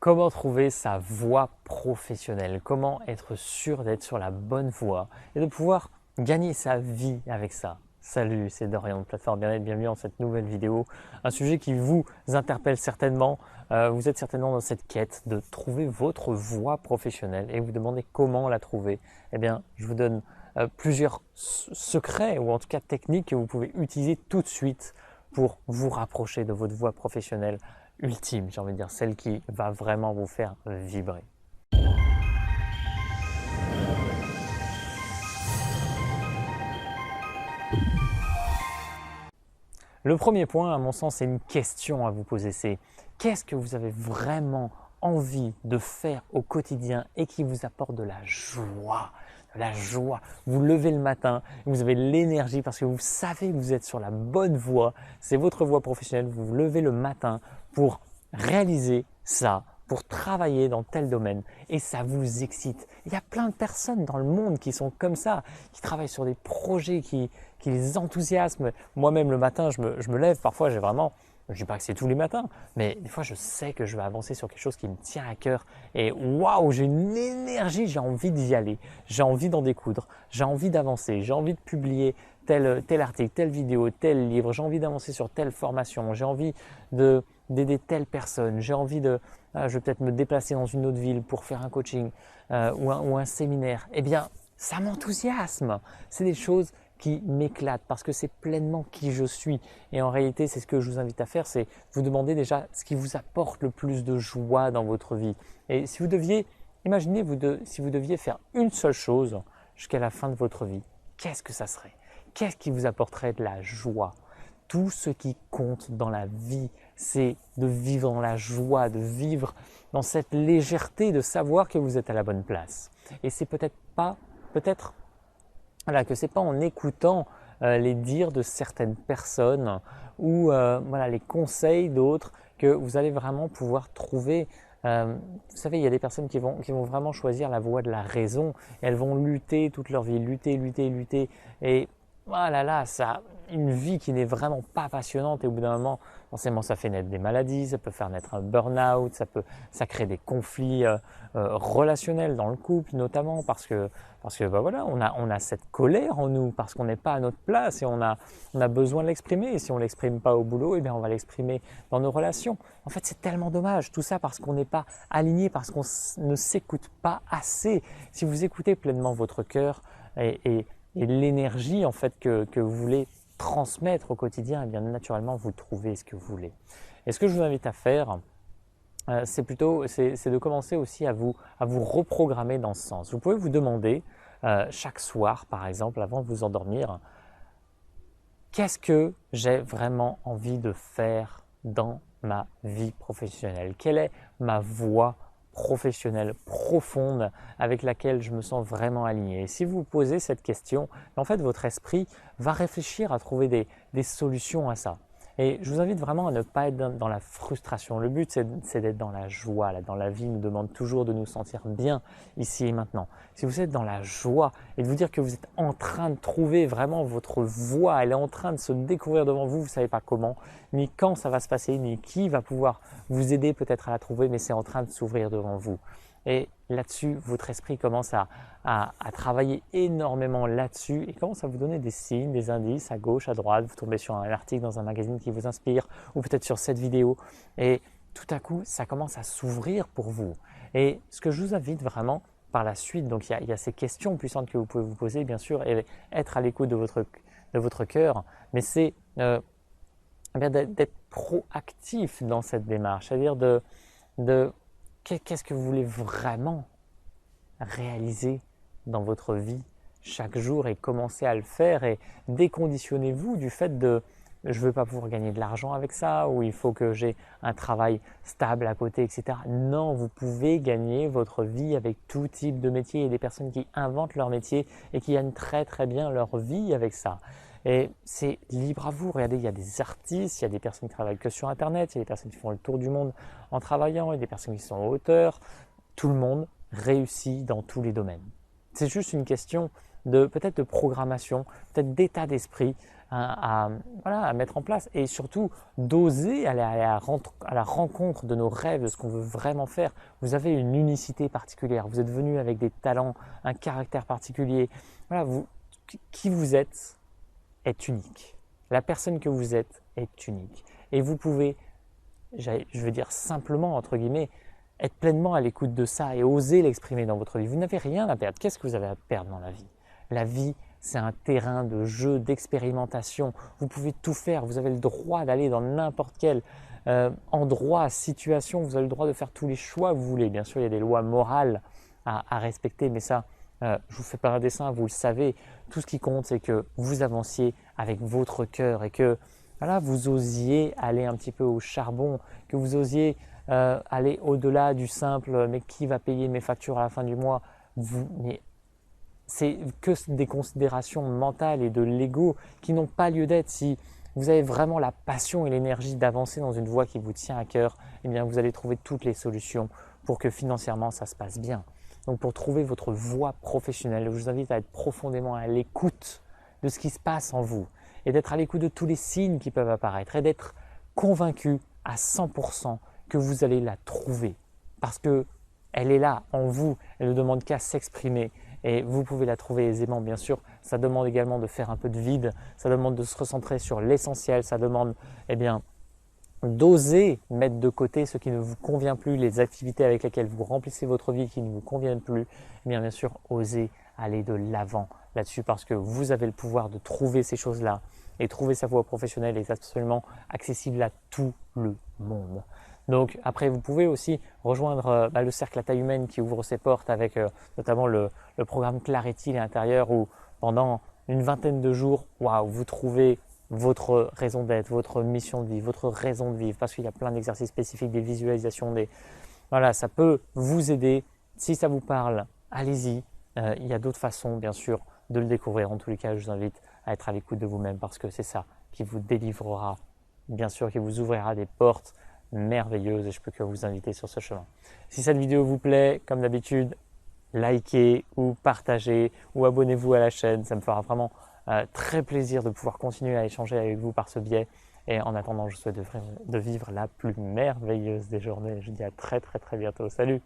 Comment trouver sa voie professionnelle? Comment être sûr d'être sur la bonne voie et de pouvoir gagner sa vie avec ça? Salut, c'est Dorian de Plateforme Bien-être, bienvenue dans cette nouvelle vidéo. Un sujet qui vous interpelle certainement. Vous êtes certainement dans cette quête de trouver votre voie professionnelle et vous demandez comment la trouver. Eh bien, je vous donne plusieurs secrets ou en tout cas techniques que vous pouvez utiliser tout de suite pour vous rapprocher de votre voie professionnelle ultime, j'ai envie de dire, celle qui va vraiment vous faire vibrer. Le premier point, à mon sens, c'est une question à vous poser, c'est qu'est-ce que vous avez vraiment envie de faire au quotidien et qui vous apporte de la joie? La joie. Vous levez le matin, vous avez l'énergie parce que vous savez que vous êtes sur la bonne voie, c'est votre voie professionnelle, vous vous levez le matin pour réaliser ça, pour travailler dans tel domaine et ça vous excite. Il y a plein de personnes dans le monde qui sont comme ça, qui travaillent sur des projets qui les enthousiasment. Moi-même le matin, je me lève, parfois j'ai vraiment, je ne dis pas que c'est tous les matins, mais des fois je sais que je vais avancer sur quelque chose qui me tient à cœur et waouh, j'ai une énergie, j'ai envie d'y aller, j'ai envie d'en découdre, j'ai envie d'avancer, j'ai envie de publier tel article, telle vidéo, tel livre, j'ai envie d'avancer sur telle formation, j'ai envie d'aider telle personne, j'ai envie je vais peut-être me déplacer dans une autre ville pour faire un coaching ou un séminaire. Eh bien, ça m'enthousiasme. C'est des choses qui m'éclatent parce que c'est pleinement qui je suis. Et en réalité, c'est ce que je vous invite à faire, c'est vous demander déjà ce qui vous apporte le plus de joie dans votre vie. Et si vous deviez, imaginez si vous deviez faire une seule chose jusqu'à la fin de votre vie, qu'est-ce que ça serait? Qu'est-ce qui vous apporterait de la joie? Tout ce qui compte dans la vie, c'est de vivre dans la joie, de vivre dans cette légèreté, de savoir que vous êtes à la bonne place. Et c'est peut-être que c'est pas en écoutant les dires de certaines personnes ou les conseils d'autres que vous allez vraiment pouvoir trouver. Vous savez, il y a des personnes qui vont vraiment choisir la voie de la raison. Et elles vont lutter toute leur vie, lutter. Et voilà, ça, une vie qui n'est vraiment pas passionnante et au bout d'un moment, forcément, ça fait naître des maladies, ça peut faire naître un burn-out, ça crée des conflits relationnels dans le couple notamment parce que on a cette colère en nous parce qu'on n'est pas à notre place et on a besoin de l'exprimer. Et si on ne l'exprime pas au boulot, eh bien on va l'exprimer dans nos relations. En fait, c'est tellement dommage, tout ça parce qu'on n'est pas aligné, parce qu'on ne s'écoute pas assez. Si vous écoutez pleinement votre cœur et l'énergie en fait que vous voulez transmettre au quotidien, eh bien naturellement vous trouvez ce que vous voulez. Et ce que je vous invite à faire, c'est de commencer aussi à vous reprogrammer dans ce sens. Vous pouvez vous demander chaque soir, par exemple, avant de vous endormir, qu'est-ce que j'ai vraiment envie de faire dans ma vie professionnelle? Quelle est ma voie professionnelle profonde avec laquelle je me sens vraiment aligné? Et si vous vous posez cette question, en fait, votre esprit va réfléchir à trouver des solutions à ça. Et je vous invite vraiment à ne pas être dans la frustration. Le but, c'est d'être dans la joie. Là, dans la vie, nous demande toujours de nous sentir bien ici et maintenant. Si vous êtes dans la joie et de vous dire que vous êtes en train de trouver vraiment votre voie, elle est en train de se découvrir devant vous, vous ne savez pas comment, ni quand ça va se passer, ni qui va pouvoir vous aider peut-être à la trouver, mais c'est en train de s'ouvrir devant vous. Et là-dessus, votre esprit commence à travailler énormément là-dessus et commence à vous donner des signes, des indices à gauche, à droite. Vous tombez sur un article dans un magazine qui vous inspire ou peut-être sur cette vidéo et tout à coup, ça commence à s'ouvrir pour vous. Et ce que je vous invite vraiment par la suite, donc il y a ces questions puissantes que vous pouvez vous poser, bien sûr, et être à l'écoute de votre cœur, mais c'est d'être proactif dans cette démarche, c'est-à-dire qu'est-ce que vous voulez vraiment réaliser dans votre vie chaque jour et commencer à le faire et déconditionnez-vous du fait de je ne veux pas pouvoir gagner de l'argent avec ça ou il faut que j'ai un travail stable à côté, etc. Non, vous pouvez gagner votre vie avec tout type de métier. Il y a des personnes qui inventent leur métier et qui gagnent très très bien leur vie avec ça. Et c'est libre à vous. Regardez, il y a des artistes, il y a des personnes qui travaillent que sur Internet, il y a des personnes qui font le tour du monde en travaillant, il y a des personnes qui sont auteurs. Tout le monde réussit dans tous les domaines. C'est juste une question peut-être de programmation, peut-être d'état d'esprit voilà, à mettre en place et surtout d'oser aller à la rencontre de nos rêves, de ce qu'on veut vraiment faire. Vous avez une unicité particulière, vous êtes venu avec des talents, un caractère particulier. Voilà, qui vous êtes est unique. La personne que vous êtes est unique. Et vous pouvez, je veux dire simplement, entre guillemets, être pleinement à l'écoute de ça et oser l'exprimer dans votre vie. Vous n'avez rien à perdre. Qu'est-ce que vous avez à perdre dans la vie? La vie, c'est un terrain de jeu, d'expérimentation. Vous pouvez tout faire. Vous avez le droit d'aller dans n'importe quel endroit, situation. Vous avez le droit de faire tous les choix que vous voulez. Bien sûr, il y a des lois morales à respecter, mais ça, je ne vous fais pas un dessin, vous le savez. Tout ce qui compte, c'est que vous avanciez avec votre cœur et que voilà, vous osiez aller un petit peu au charbon, que vous osiez aller au-delà du simple « mais qui va payer mes factures à la fin du mois ?» C'est que des considérations mentales et de l'ego qui n'ont pas lieu d'être. Si vous avez vraiment la passion et l'énergie d'avancer dans une voie qui vous tient à cœur, eh bien vous allez trouver toutes les solutions pour que financièrement ça se passe bien. Donc pour trouver votre voie professionnelle, je vous invite à être profondément à l'écoute de ce qui se passe en vous et d'être à l'écoute de tous les signes qui peuvent apparaître et d'être convaincu à 100% que vous allez la trouver parce qu'elle est là en vous, elle ne demande qu'à s'exprimer et vous pouvez la trouver aisément bien sûr. Ça demande également de faire un peu de vide, ça demande de se recentrer sur l'essentiel, ça demande d'oser mettre de côté ce qui ne vous convient plus, les activités avec lesquelles vous remplissez votre vie qui ne vous conviennent plus, bien sûr oser aller de l'avant là-dessus parce que vous avez le pouvoir de trouver ces choses-là et trouver sa voie professionnelle est absolument accessible à tout le monde. Donc après, vous pouvez aussi rejoindre le cercle à taille humaine qui ouvre ses portes avec notamment le programme Clarity à l'intérieur où pendant une vingtaine de jours, vous trouvez votre raison d'être, votre mission de vie, votre raison de vivre parce qu'il y a plein d'exercices spécifiques, des visualisations, voilà, ça peut vous aider. Si ça vous parle, allez-y. Il y a d'autres façons, bien sûr, de le découvrir. En tous les cas, je vous invite à être à l'écoute de vous-même parce que c'est ça qui vous délivrera, bien sûr, qui vous ouvrira des portes merveilleuses et je peux que vous inviter sur ce chemin. Si cette vidéo vous plaît, comme d'habitude, likez ou partagez ou abonnez-vous à la chaîne. Ça me fera vraiment très plaisir de pouvoir continuer à échanger avec vous par ce biais. Et en attendant, je vous souhaite de vivre la plus merveilleuse des journées. Je vous dis à très très très bientôt. Salut!